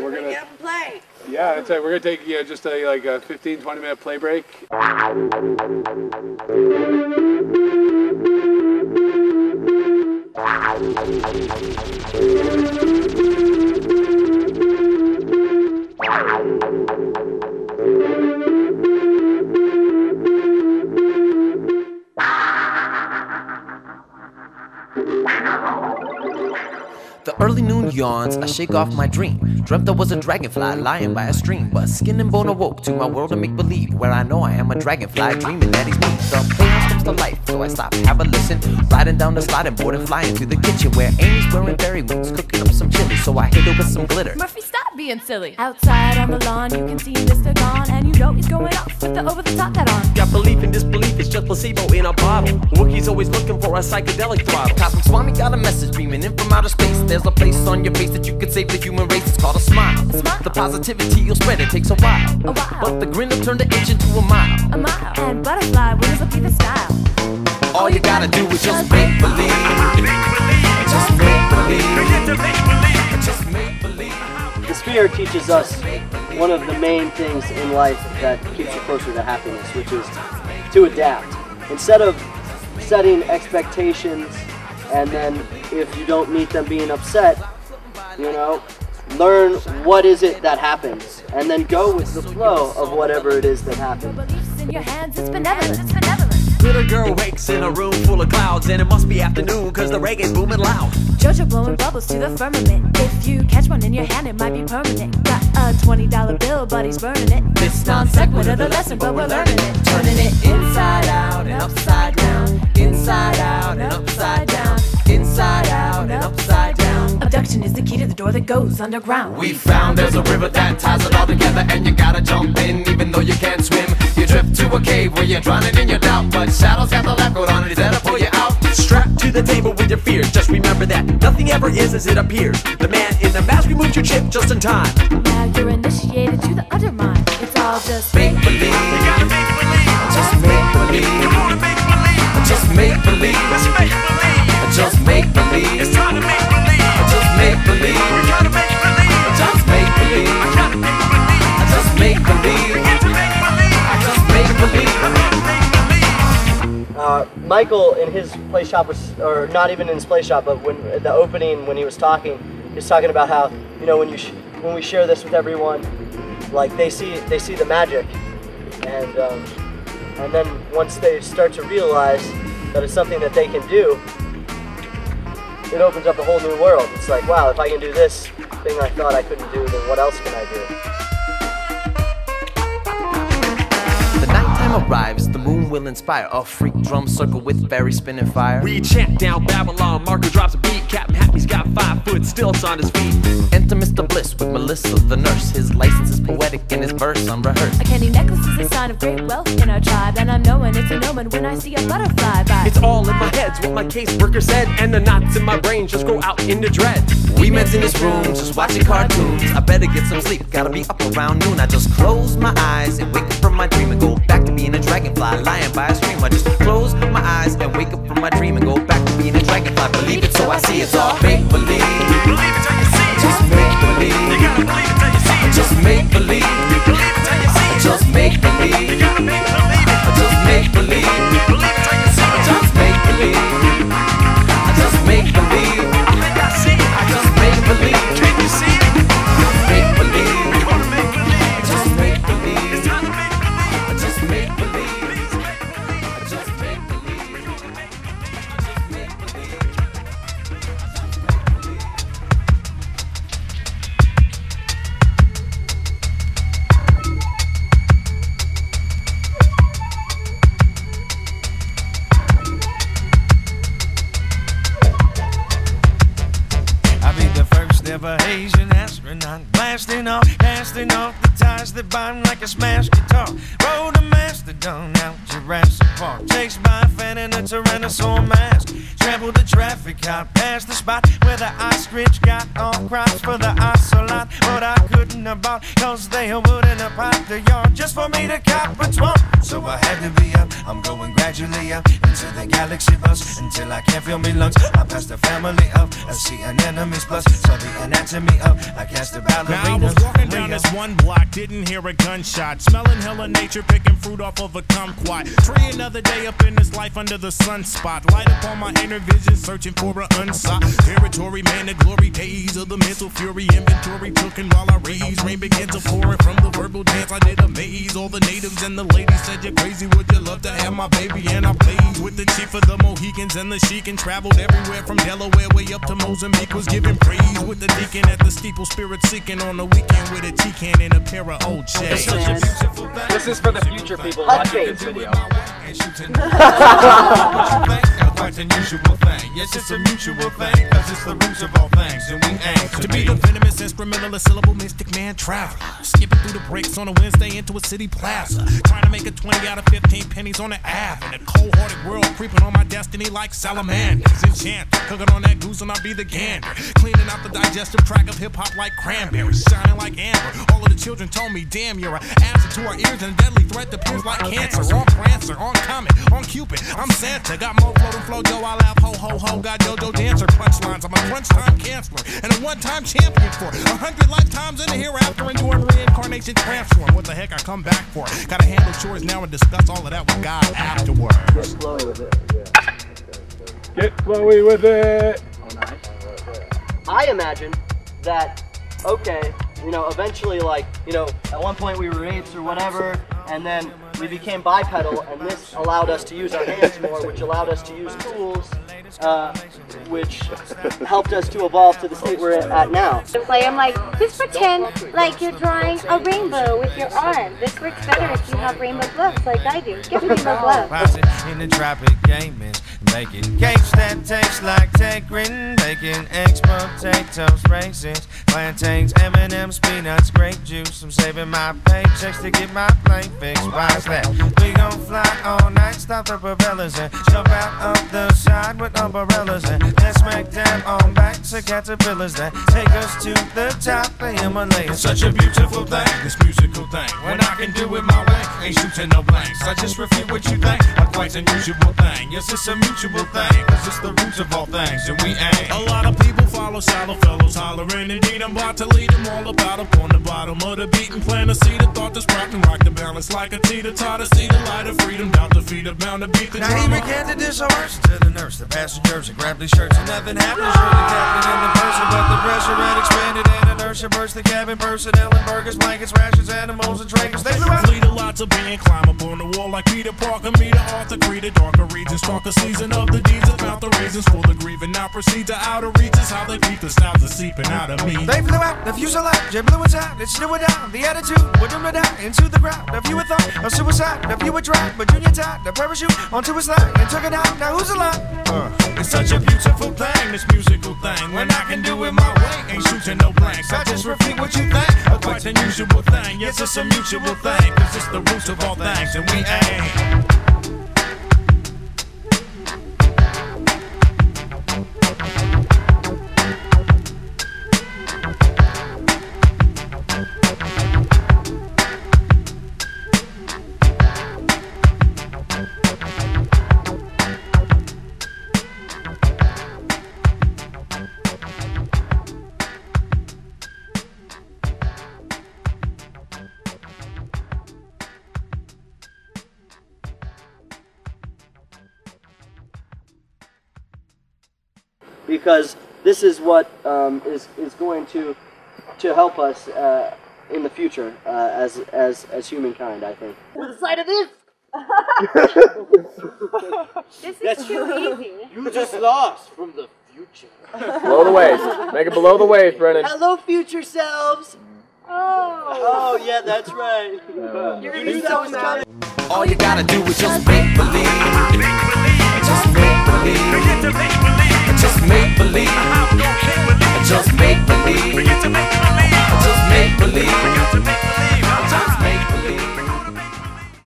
We're gonna get up and play. Yeah, that's right. We're gonna take just a 15-20 minute play break. The early noon yawns, I shake off my dream. Dreamt I was a dragonfly lying by a stream, but skin and bone awoke to my world of make-believe, where I know I am a dragonfly dreaming that he's me. The chaos comes to life, so I stop, have a listen. Riding down the sliding board and flying to the kitchen, where Amy's wearing berry wings, cooking up some chili, so I hit her with some glitter. Murphy, stop being silly. Outside on the lawn, you can see Mr. Gone, and you know he's going off with the over-the-top hat on. Got belief and disbelief, it's just placebo in a bottle. Wookiee's always looking for a psychedelic throttle. Cosmic Swami got a message beaming in from outer space. There's a place on your face that you can save the human race. It's called a smile. The positivity you'll spread, it takes a while. But the grin will turn the inch into a mile. A mile. And butterfly wings will be the style. All you gotta do is just make believe. Just make believe. Just make believe. The Sphere teaches us one of the main things in life that keeps you closer to happiness, which is to adapt. Instead of setting expectations and then if you don't meet them being upset, learn what is it that happens and then go with the flow of whatever it is that happens. Beliefs in your hands, it's benevolent. It's benevolent. Little girl wakes in a room full of clouds, and it must be afternoon cause the reggae's booming loud. Jojo blowing bubbles to the firmament. If you catch one in your hand, it might be permanent. Got a $20 bill, but he's burning it. This non sequitur the lesson, but we're learning it. Turning it inside out and upside down. Inside out and upside down. Inside out and upside down. Abduction is the key to the door that goes underground. We found there's a river that ties it all together, and you gotta jump in even though you can't swim. You drift to a cave where you're drowning in your doubt, but shadows got the left coat on and he's there to pull you out. Strapped to the table with your fears, just remember that nothing ever is as it appears. The man in the mask removed your chip just in time. Now you're initiated to the undermine. It's all just make believe. You gotta make believe. Just make believe. Come on, make believe. Just make believe. Just make believe. Just make believe. It's time to make believe. Just make believe. We gotta make believe. Just make believe. I gotta make believe. Just make believe. We got to make believe. I just make believe. Michael in his play shop or not even in his play shop, but when the opening when he was talking about how when we share this with everyone, like they see the magic, and then once they start to realize that it's something that they can do, it opens up a whole new world. It's like, wow, if I can do this thing I thought I couldn't do, then what else can I do? The nighttime arrives, the moon will inspire a freak drum circle with fairy spinning fire. We chant down Babylon, Marco drops a beat, Captain Happy's got 5 foot stilts on his feet. Enter Mr. Bliss with Melissa the nurse. His license is poetic and his verse unrehearsed. A candy necklace is a sign of great wealth in our tribe, and I'm knowing it's an omen when I see a butterfly vibe. It's all in my head's what my caseworker said, and the knots in my brain just grow out into dread. We met in this room just watching cartoons. I better get some sleep, gotta be up around noon. I just close my eyes and wake up from my dream and go back to being a dragonfly lying by a stream. I just close my eyes and wake up from my dream and go back to being a dragonfly. Believe it so I see it's all make believe. Believe it till you see it. Just make believe. You gotta believe it till you see it. Just make believe. Believe it till you see it. Just make believe. You gotta make believe it. Just make believe. Believe it till you see it. Just make believe. Just make believe. I think I see it. I just make believe. Can you see it? Just make believe. We wanna make believe. Just make believe. It's time to make believe. Just make believe. Please make believe. Just make believe. Ever Asian astronaut blasting off, casting off the ties that bind like a smashed guitar. Rode a mastodon out Jurassic Park, chased by a fan in a Tyrannosaur mask. Trampled the traffic out past the spot where the ostrich got all crops for the ocelot, but I couldn't beating about, cause they wouldn't have popped the yard just for me to cop a 12. So I had to be up, I'm going gradually up into the galaxy bus until I can't feel me lungs. I passed the family up, I see an enemy's plus, saw the anatomy up, I cast a ballerina. Now I was walking down this one block, didn't hear a gunshot, smelling hella nature, picking fruit off of a kumquat tree. Another day up in this life under the sunspot, light upon my inner vision, searching for an unsought territory. Man, the glory days of the mental fury, inventory took, and while I raise, rain began to pour, and from the verbal dance I did amaze all the natives and the ladies. Said you're crazy, would you love to have my baby? And I played with the chief of the Mohicans and the sheik, and traveled everywhere from Delaware way up to Mozambique. Was giving praise with the deacon at the steeple, spirit seeking on the weekend with a tea-can and a pair of old shades. This is for the future people watching this video. Quite unusual thing. Yes, it's a mutual thing, cause it's the roots of all things, and we aim to be the venomous instrumentalist, syllable mystic man traveler, skipping through the breaks on a Wednesday into a city plaza, trying to make a 20 out of 15 pennies on the Ave. In a cold-hearted world, creeping on my destiny like salamanders. Enchant, cooking on that goose and I'll be the gander, cleaning out the digestive tract of hip-hop like cranberries, shining like amber. All of the children told me, damn, you're an acid to our ears and a deadly threat to pierce like cancer. On Prancer, on Comet, on Cupid, I'm Santa. Got more flow than Flojo, I laugh ho ho ho. Got JoJo dancer punchlines, I'm a crunch time canceler and a one-time champion for 100 lifetimes in the hereafter, enduring reincarnation transform. What the heck I come back for? Gotta handle chores now and discuss all of that with God afterwards. Get flowy with it. Get flowy with it. Oh, nice. I imagine that, okay, you know, eventually, like, you know, at one point we were apes or whatever, and then we became bipedal, and this allowed us to use our hands more, which allowed us to use tools, which helped us to evolve to the state we're at now. I'm like, just pretend like you're drawing a rainbow with your arm. This works better if you have rainbow gloves like I do. Get rainbow gloves. in the tropic gaming, making cakes that taste like Tegrin, baking eggs, potatoes, raisins, plantains, M&M's, peanuts, grape juice. I'm saving my paychecks to get my plane fixed. Why's that? We gon' fly all night, stop the propellers and jump out of the side with umbrellas and then smack down on backs of caterpillars that take us to the top of the Himalayas. Such a beautiful thing, this musical thing. When I can do it my way, ain't shooting no blanks. I just refute what you think, a quite unusual thing. Yes, it's a mutual thing, cause it's the roots of all things, and we ain't. A lot of people follow shallow fellows hollering. Indeed, I'm about to lead them all about up on the bottom of the beat and plant a seed of thought that's propped and rock the balance like a teeter-totter. See the light of freedom, down the feet of bound to beat the now he began to disarse to the nurse, the passengers, and grabbed his shirts, and nothing happened. Sure, the captain and the person, but the pressure had expanded, and inertia burst the cabin personnel and burgers, blankets, rations, animals, and trinkets. They flew out. Lead a lot to being climb up on the wall like Peter Parker, meet an Arthur Creed, darker regions, talk a season of the deeds about the reasons for the grieving. Now proceed to outer reaches, how they keep the styles are seeping out of me. They flew out, the fuselage, jet blew it out, it slew it down. The attitude would them down into the ground. If you had thought of suicide, if you would try, but Junior tied the parachute onto his line and took it out. Now who's alive? It's such a beautiful thing, this musical thing. When I can do it my way, ain't shooting no blanks. I just repeat what you think, a quite unusual thing. Yes, it's a mutual thing, cause it's the roots of all things, and we ain't. Because this is what is going to help us in the future as humankind, I think. With the sight of this. This is too easy. You just lost from the future. Below the waist. Make it below the waist, Brennan. Hello, future selves. Oh. Oh yeah, that's right. You're gonna be so mad. All you gotta do is just make believe. Just make believe.